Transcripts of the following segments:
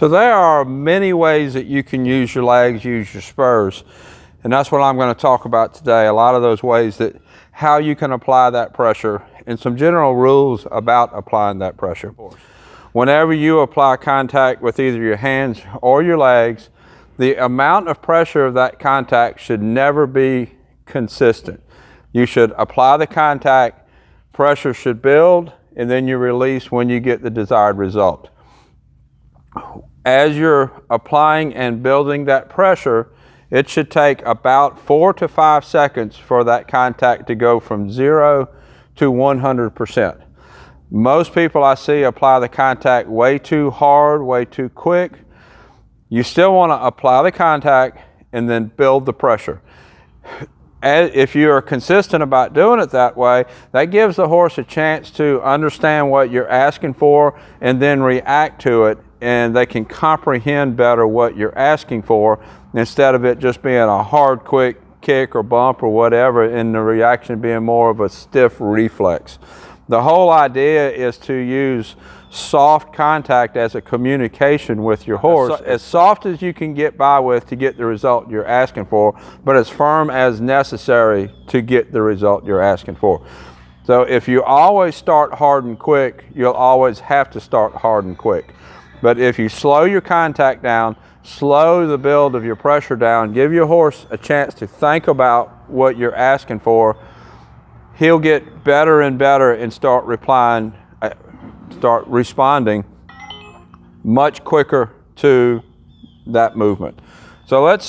So there are many ways that you can use your legs, use your spurs. And that's what I'm going to talk about today. A lot of those ways that how you can apply that pressure and some general rules about applying that pressure. Whenever you apply contact with either your hands or your legs, the amount of pressure of that contact should never be consistent. You should apply the contact, pressure should build, and then you release when you get the desired result. As you're applying and building that pressure, it should take about 4 to 5 seconds for that contact to go from 0 to 100%. Most people I see apply the contact way too hard, way too quick. You still want to apply the contact and then build the pressure. If you are consistent about doing it that way, that gives the horse a chance to understand what you're asking for and then react to it, and they can comprehend better what you're asking for instead of it just being a hard, quick kick or bump or whatever, and the reaction being more of a stiff reflex. The whole idea is to use soft contact as a communication with your horse, as soft as you can get by with to get the result you're asking for, but as firm as necessary to get the result you're asking for. So if you always start hard and quick, you'll always have to start hard and quick. But if you slow your contact down, slow the build of your pressure down, give your horse a chance to think about what you're asking for, he'll get better and better and start responding much quicker to that movement. So I'm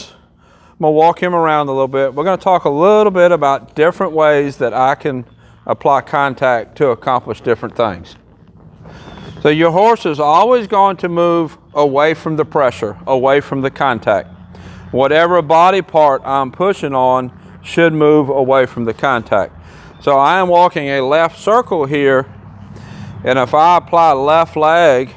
gonna walk him around a little bit. We're gonna talk a little bit about different ways that I can apply contact to accomplish different things. So your horse is always going to move away from the pressure, away from the contact. Whatever body part I'm pushing on should move away from the contact. So I am walking a left circle here, and if I apply left leg,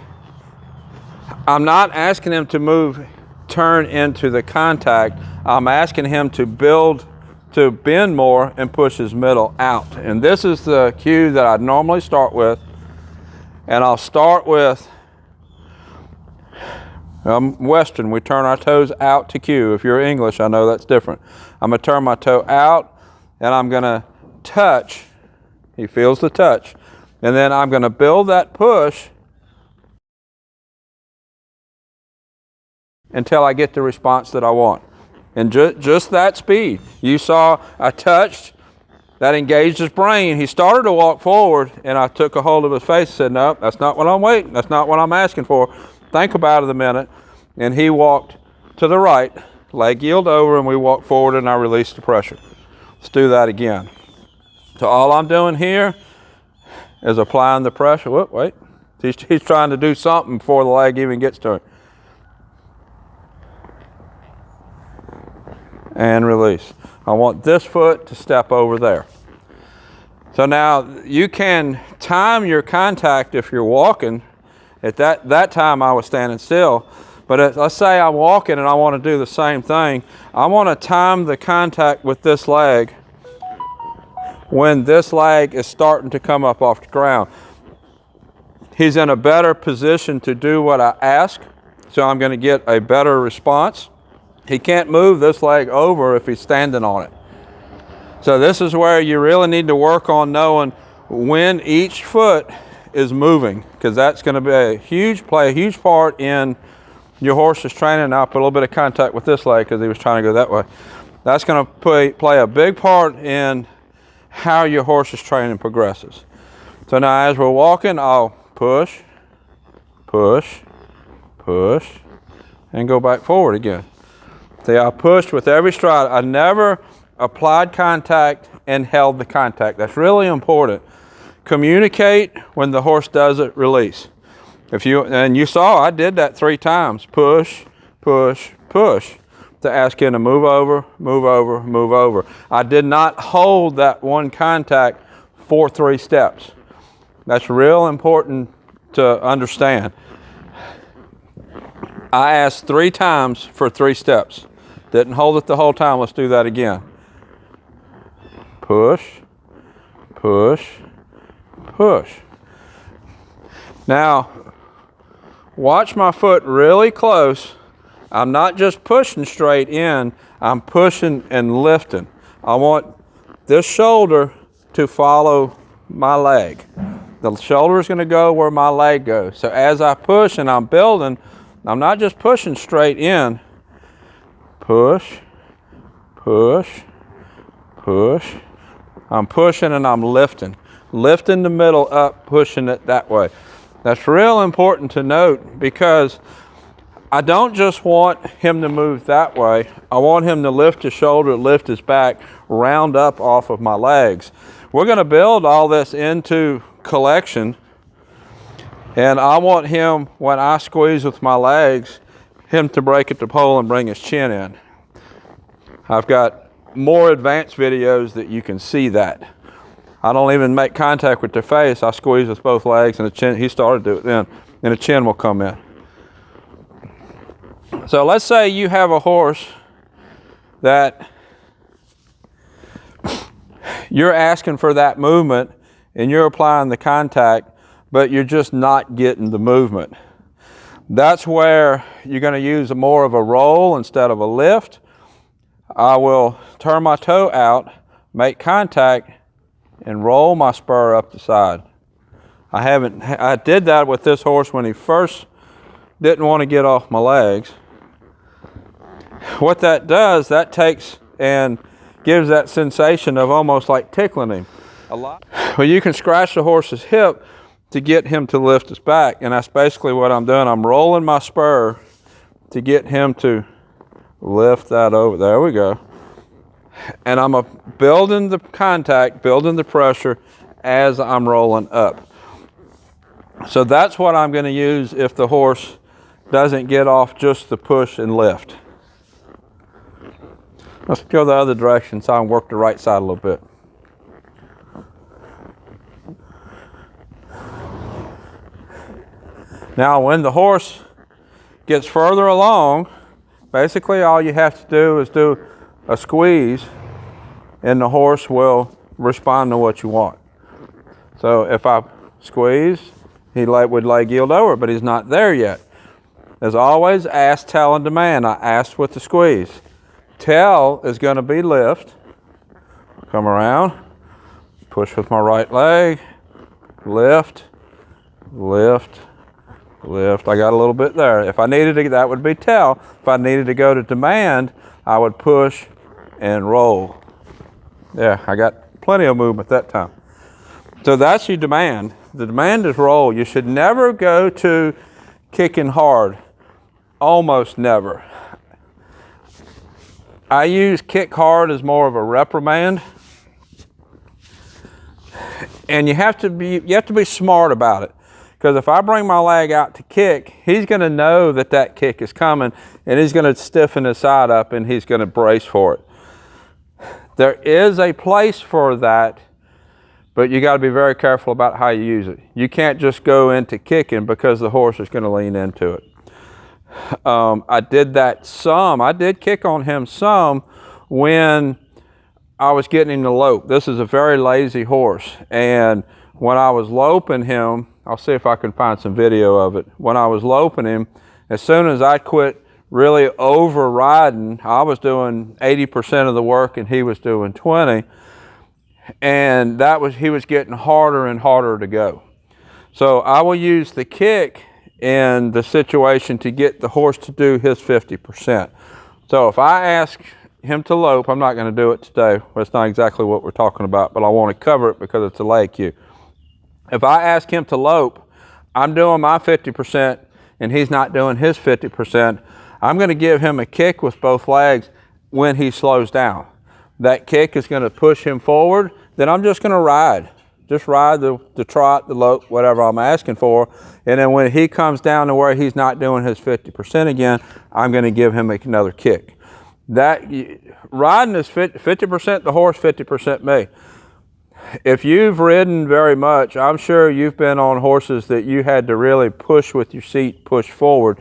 I'm not asking him to turn into the contact. I'm asking him to bend more and push his middle out. And this is the cue that I normally start with. And I'll start with, Western, we turn our toes out to cue. If you're English, I know that's different. I'm gonna turn my toe out, and I'm gonna touch. He feels the touch. And then I'm gonna build that push until I get the response that I want. And just that speed. You saw I touched, that engaged his brain. He started to walk forward, and I took a hold of his face and said, no, that's not what I'm waiting. That's not what I'm asking for. Think about it a minute. And he walked to the right, leg heeled over, and we walked forward, and I released the pressure. Let's do that again. So all I'm doing here is applying the pressure. Whoop, wait. He's trying to do something before the leg even gets to him. And release. I want this foot to step over there. So now you can time your contact if you're walking. At that time I was standing still, but let's say I'm walking and I want to do the same thing. I want to time the contact with this leg when this leg is starting to come up off the ground. He's in a better position to do what I ask, so I'm going to get a better response. He can't move this leg over if he's standing on it. So this is where you really need to work on knowing when each foot is moving, because that's going to play a huge part in your horse's training. Now I'll put a little bit of contact with this leg because he was trying to go that way. That's going to play a big part in how your horse's training progresses. So now as we're walking, I'll push, push, push, and go back forward again. See, I pushed with every stride. I never applied contact and held the contact. That's really important. Communicate when the horse does it, release. And you saw I did that 3 times. Push, push, push, to ask him to move over, move over, move over. I did not hold that one contact for 3 steps. That's real important to understand. I asked 3 times for 3 steps. Didn't hold it the whole time. Let's do that again. Push, push, push. Now, Watch my foot really close. I'm not just pushing straight in, I'm pushing and lifting. I want this shoulder to follow my leg. The shoulder is going to go where my leg goes. So as I push and I'm building, I'm not just pushing straight in. Push, push, push. I'm pushing and I'm lifting. Lifting the middle up, pushing it that way. That's real important to note because I don't just want him to move that way. I want him to lift his shoulder, lift his back, round up off of my legs. We're going to build all this into collection, and I want him, when I squeeze with my legs, him to break at the pole and bring his chin in. I've got more advanced videos that you can see that. I don't even make contact with their face. I squeeze with both legs and the chin. He started to do it then, and the chin will come in. So let's say you have a horse that you're asking for that movement and you're applying the contact, but you're just not getting the movement. That's where you're going to use more of a roll instead of a lift. I will turn my toe out, make contact, and roll my spur up the side. I did that with this horse when he first didn't want to get off my legs. What that does, that takes and gives that sensation of almost like tickling him. Well, you can scratch the horse's hip to get him to lift his back, and that's basically what I'm doing. I'm rolling my spur to get him to lift that over. There we go. And I'm building the contact, building the pressure as I'm rolling up. So that's what I'm going to use if the horse doesn't get off just the push and lift. Let's go the other direction so I can work the right side a little bit. Now when the horse gets further along, basically all you have to do is do a squeeze and the horse will respond to what you want. So if I squeeze, he would leg yield over, but he's not there yet. As always, ask, tell, and demand. I asked with the squeeze. Tell is going to be lift. Come around, push with my right leg, lift, lift, lift. I got a little bit there. If I needed to, that would be tell. If I needed to go to demand, I would push and roll. Yeah, I got plenty of movement that time. So that's your demand. The demand is roll. You should never go to kicking hard. Almost never. I use kick hard as more of a reprimand. And you have to be smart about it. Because if I bring my leg out to kick, he's going to know that that kick is coming, and he's going to stiffen his side up and he's going to brace for it. There is a place for that, but you got to be very careful about how you use it. You can't just go into kicking because the horse is going to lean into it. I did that some. I did kick on him some when I was getting him to lope. This is a very lazy horse, and when I was loping him, I'll see if I can find some video of it. When I was loping him, as soon as I quit really overriding, I was doing 80% of the work and he was doing 20, and he was getting harder and harder to go. So I will use the kick in the situation to get the horse to do his 50%. So if I ask him to lope, I'm not going to do it today. That's not exactly what we're talking about, but I want to cover it because it's a leg cue. If I ask him to lope, I'm doing my 50% and he's not doing his 50%. I'm going to give him a kick with both legs when he slows down. That kick is going to push him forward. Then I'm just going to ride. Just ride the trot, the lope, whatever I'm asking for. And then when he comes down to where he's not doing his 50% again, I'm going to give him another kick. That riding is 50% the horse, 50% me. If you've ridden very much, I'm sure you've been on horses that you had to really push with your seat, push forward.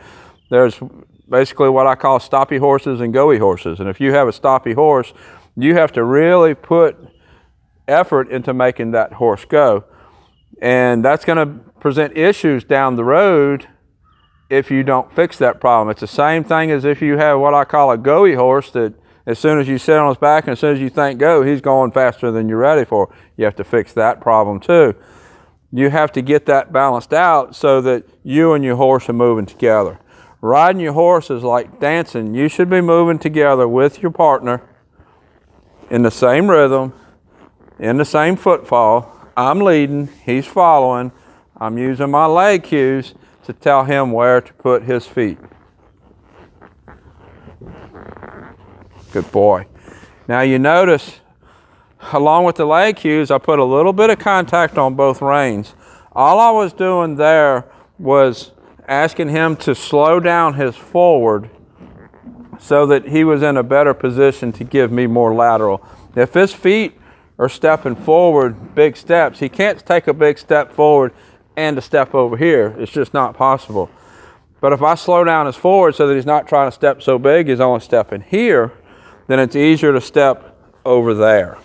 There's basically what I call stoppy horses and goey horses. And if you have a stoppy horse, you have to really put effort into making that horse go. And that's going to present issues down the road if you don't fix that problem. It's the same thing as if you have what I call a goey horse, that as soon as you sit on his back and as soon as you think go, he's going faster than you're ready for. You have to fix that problem too. You have to get that balanced out so that you and your horse are moving together. Riding your horse is like dancing. You should be moving together with your partner in the same rhythm, in the same footfall. I'm leading, he's following. I'm using my leg cues to tell him where to put his feet. Good boy. Now you notice, along with the leg cues, I put a little bit of contact on both reins. All I was doing there was asking him to slow down his forward so that he was in a better position to give me more lateral. If his feet are stepping forward, big steps, he can't take a big step forward and a step over here. It's just not possible. But if I slow down his forward so that he's not trying to step so big, he's only stepping here, then it's easier to step over there.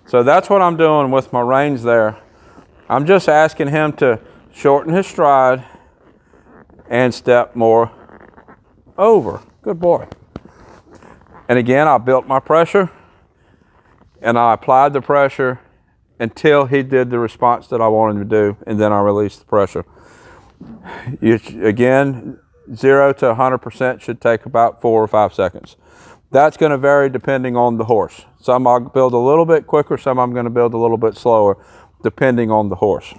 So that's what I'm doing with my reins there. I'm just asking him to shorten his stride and step more over. Good boy. And again, I built my pressure and I applied the pressure until he did the response that I wanted him to do, and then I released the pressure. Again, 0 to 100% should take about 4 or 5 seconds. That's going to vary depending on the horse. Some I'll build a little bit quicker, some I'm going to build a little bit slower, depending on the horse.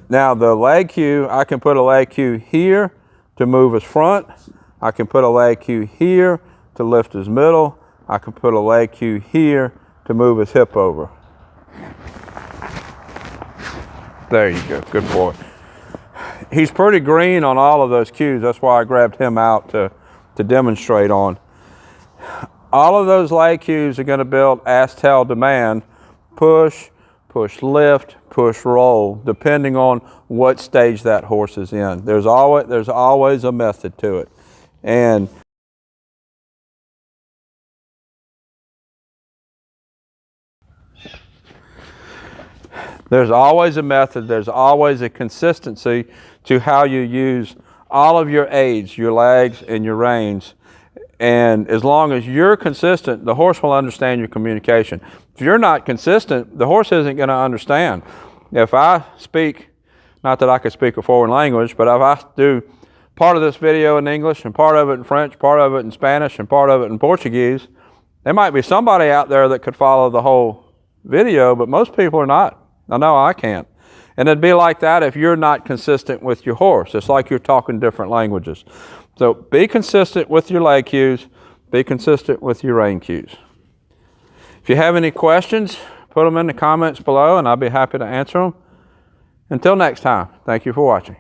Now the leg cue, I can put a leg cue here to move his front. I can put a leg cue here to lift his middle. I can put a leg cue here to move his hip over. There you go, good boy. He's pretty green on all of those cues. That's why I grabbed him out to demonstrate on. All of those leg cues are going to build ass-tail demand, push, push lift, push roll, depending on what stage that horse is in. There's always a method to it. And there's always a method, there's always a consistency to how you use all of your aids, your legs and your reins. And as long as you're consistent, the horse will understand your communication. If you're not consistent, the horse isn't going to understand. If I speak, not that I could speak a foreign language, but if I do part of this video in English and part of it in French, part of it in Spanish and part of it in Portuguese, there might be somebody out there that could follow the whole video, but most people are not. I know I can't. And it'd be like that if you're not consistent with your horse. It's like you're talking different languages. So be consistent with your leg cues, be consistent with your rein cues. If you have any questions, put them in the comments below and I'll be happy to answer them. Until next time, thank you for watching.